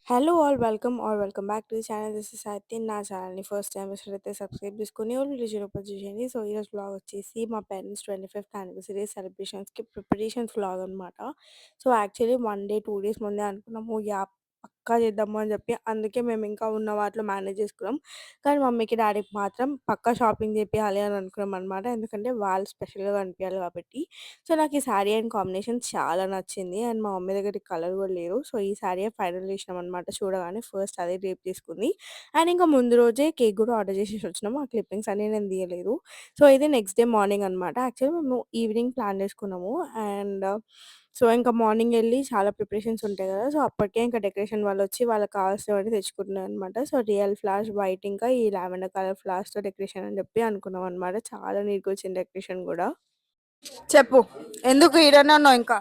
Hello all welcome welcome back to the channel. This is Sahitya. నా ఛానల్‌ని first time చూసినట్లయితే subscribe చేసుకొని all videos రూపొంది చేయండి. సో ఈరోజు వ్లాగ్ వచ్చేసి మా పేరెంట్స్ 25th యానివర్సరీ సెలబ్రేషన్స్‌కి ప్రిపరేషన్స్ వ్లాగ్ అనమాట. సో యాక్చువల్లీ 1 డే 2 డేస్ ముందే అనుకున్నాము. యాహ్! పక్కా చేద్దాము అని చెప్పి అందుకే మేము ఇంకా ఉన్న వాటిలో మేనేజ్ చేసుకున్నాం. కానీ మమ్మీకి, డ్యాడీకి మాత్రం పక్కా షాపింగ్ చేపియాలి అని అనుకున్నాం అనమాట. ఎందుకంటే వాళ్ళు స్పెషల్‌గా కనిపియాలి కాబట్టి. సో నాకు ఈ శారీ అండ్ కాంబినేషన్ చాలా నచ్చింది. అండ్ మా మమ్మీ దగ్గర ఈ కలర్ కూడా లేదు. సో ఈ శారీయే ఫైనల్ చేసినామనమాట. చూడగానే ఫస్ట్ అదే డ్రేప్ తీసుకుంది. అండ్ ఇంకా ముందు రోజే కేక్ కూడా ఆర్డర్ చేసేసి వచ్చినాము. ఆ క్లిప్పింగ్స్ అన్నీ నేను తీయలేదు. సో ఇది నెక్స్ట్ డే మార్నింగ్ అనమాట. యాక్చువల్లీ మేము ఈవినింగ్ ప్లాన్ చేసుకున్నాము. అండ్ సో ఇంకా మార్నింగ్ ఎళ్లి చాలా ప్రిపరేషన్స్ ఉంటాయి కదా! సో అప్పటికే ఇంకా డెకరేషన్ వాళ్ళొచ్చి వాళ్ళకి కావాల్సినవన్నీ తెచ్చుకుంటున్నారనమాట. సో రియల్ ఫ్లవర్స్ వైట్ ఇంకా ఈ లావెండర్ కలర్ ఫ్లవర్స్‌తో డెకరేషన్ అని చెప్పి అనుకున్నాం అనమాట. చాలా నీట్‌గా వచ్చింది డెకరేషన్ కూడా. చెప్పు. ఎందుకు ఈడనే ఉన్నావు ఇంకా?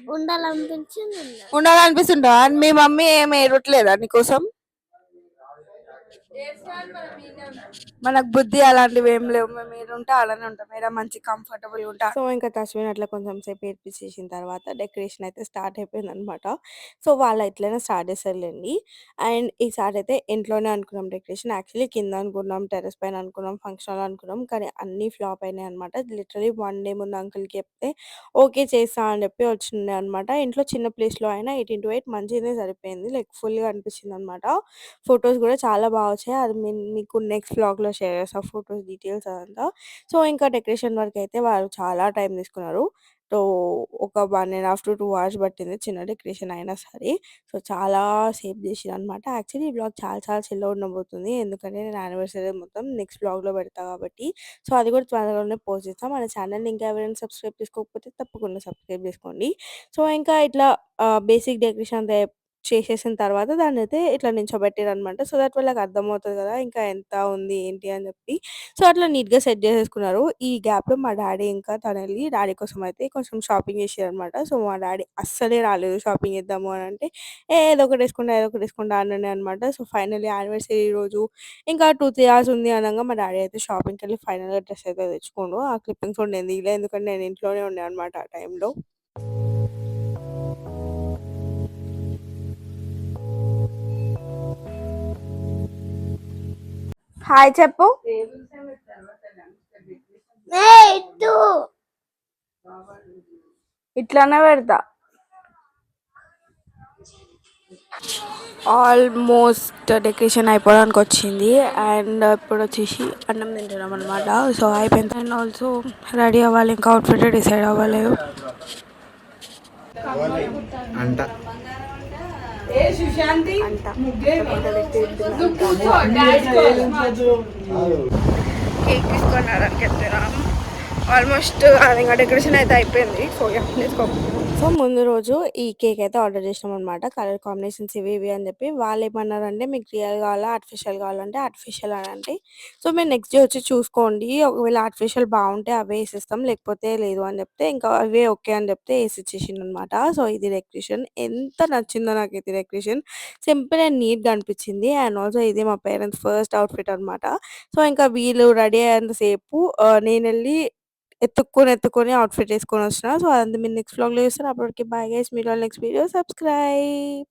ఉండాలనిపించింది ఉండాలనిపిస్తుందా? మీ మమ్మీ ఏమి ఏడవట్లేదా నీకోసం? మనకు బుద్ధి అలాంటివి ఏం లేవు. మేము ఈడుంటే అలానే ఉంటాం. ఈడ మంచి కంఫర్టబుల్‌గా ఉంటా. సో, ఇంకా తస్మిన్ అట్లా కొంచెం సేపు ఏడిపిచ్చేసిన తర్వాత డెకరేషన్ అయితే స్టార్ట్ అయిపోయిందనమాట. సో, వాళ్ళు ఎట్లైనా స్టార్ట్ చేస్తారులెండి. అండ్ ఈసారి అయితే ఇంట్లోనే అనుకున్నాం డెకరేషన్. యాక్చువల్లీ కింద అనుకున్నాం, టెర్రస్ పైన అనుకున్నాం, ఫంక్షన్ హాల్ అనుకున్నాం. కానీ అన్నీ ఫ్లాప్ అయినాయనమాట. లిటరల్లీ 1 డే ముందు అంకుల్‌కి చెప్తే ఓకే చేస్తా అని చెప్పి వచ్చిండే అనమాట. ఇంట్లో చిన్న ప్లేస్‌లో అయినా 18-8 మంచిగానే సరిపోయింది. లైక్ ఫుల్‌గా అనిపించిందనమాట. ఫోటోస్ కూడా చాలా బాగా వచ్చాయి. అది మీకు నెక్స్ట్ వ్లాగ్‌లో షేర్ చేస్తా ఫోటోస్ డీటెయిల్స్ అదంతా. సో, ఇంకా డెకరేషన్ వరకైతే వాళ్ళు చాలా టైం తీసుకున్నారు. సో, ఒక 1 ½ to 2 అవర్స్ పట్టింది చిన్న డెకరేషన్ అయినా సరే. సో, చాలా సేపు చేసిరనమాట. యాక్చువల్లీ ఈ వ్లాగ్ చాలా చాలా చిన్నగా ఉండబోతుంది. ఎందుకంటే నేను యానివర్సరీ మొత్తం నెక్స్ట్ వ్లాగ్‌లో పెడతా కాబట్టి. సో, అది కూడా త్వరలోనే పోస్ట్ చేస్తా. మన ఛానల్‌ని ఇంకా ఎవరైనా సబ్స్క్రైబ్ చేసుకోకపోతే తప్పకుండా సబ్స్క్రైబ్ చేసుకోండి. సో, ఇంకా ఇట్లా బేసిక్ డెకరేషన్ అంతా చేసేసిన తర్వాత దాన్నయితే ఇట్లా నించోబెట్టిరనమాట. సో దట్ వాళ్ళకి అర్థమవుతది గదా! ఇంకా ఎంత ఉంది ఏంటి అని జెప్పి. సో అట్లా నీట్‌గా సెట్ జేసేసుకున్నారు. ఈ గ్యాప్‌లో మా డ్యాడీ ఇంకా తనెళ్ళి డ్యాడీ కోసం అయితే కొంచెం షాపింగ్ జేసిరనమాట. సో మా డ్యాడీ అస్సలే రాలేదు షాపింగ్ చేద్దాము అనంటే, ఏదో ఒకటి ఏసుకుంటా, ఏదో ఒకటి ఏసుకుంటా అన్నానే అనమాట. సో ఫైనల్లీ యానివర్సరీ రోజు ఇంకా 2, 3 అవర్స్ ఉంది అనంగా మా డ్యాడీ అయితే షాపింగ్‌కెళ్ళి ఫైనల్‌గా డ్రెస్ అయితే తెచ్చుకుండు. ఆ క్లిప్పింగ్స్ కూడా నేను తీయలే. ఎందుకంటే నేను ఇంట్లోనే ఉండే అనమాట ఆ టైంలో. హాయ్ చెప్పు. ఇటు ఇట్లనే పెడతా. ఆల్మోస్ట్ డెకరేషన్ అయిపోవడానికి వచ్చింది. అండ్ ఇప్పుడు వచ్చేసి అన్నం తింటున్నాం అనమాట. సో అయిపోయింది. అండ్ ఆల్సో రెడీ అవ్వాలి. ఇంకా అవుట్ఫిట్ డిసైడ్ అవ్వలేదు. అంట కేక్ తీసుకున్నారని చెప్తున్నాం. ఆల్మోస్ట్ ఇంకా డెకరేషన్ అయితే అయిపోయింది. సో తీసుకో. సో ముందు రోజు ఈ కేక్ అయితే ఆర్డర్ చేసినాం అనమాట. కలర్ కాంబినేషన్స్ ఇవి ఇవి అని చెప్పి వాళ్ళు ఏమన్నారంటే మీకు రియల్ కావాలా ఆర్టిఫిషియల్ కావాలంటే ఆర్టిఫిషియల్ అని అంటే, సో మీరు నెక్స్ట్ డే వచ్చి చూసుకోండి. ఒకవేళ ఆర్టిఫిషియల్ బాగుంటే అవే వేసిస్తాం, లేకపోతే లేదు అని చెప్తే ఇంకా అవే ఓకే అని చెప్తే వేసి ఇచ్చేసిండు అనమాట. సో ఇది డెకరేషన్ ఎంత నచ్చిందో నాకైతే డెకరేషన్ సింపుల్ అండ్ నీట్గా అనిపించింది. అండ్ ఆల్సో ఇది మా పేరెంట్స్ ఫస్ట్ అవుట్ఫిట్ అనమాట. సో ఇంకా వీళ్ళు రెడీ అయ్యేంత సేపు నేనెళ్ళి ఎత్తుక్కొని అవుట్‌ఫిట్ ఏసుకొనొచ్చిన. సో, అదంతా మీరు నెక్స్ట్ వ్లాగ్‌లో చూస్తారు. అప్పటికి bye guys. Meet all next video. Subscribe.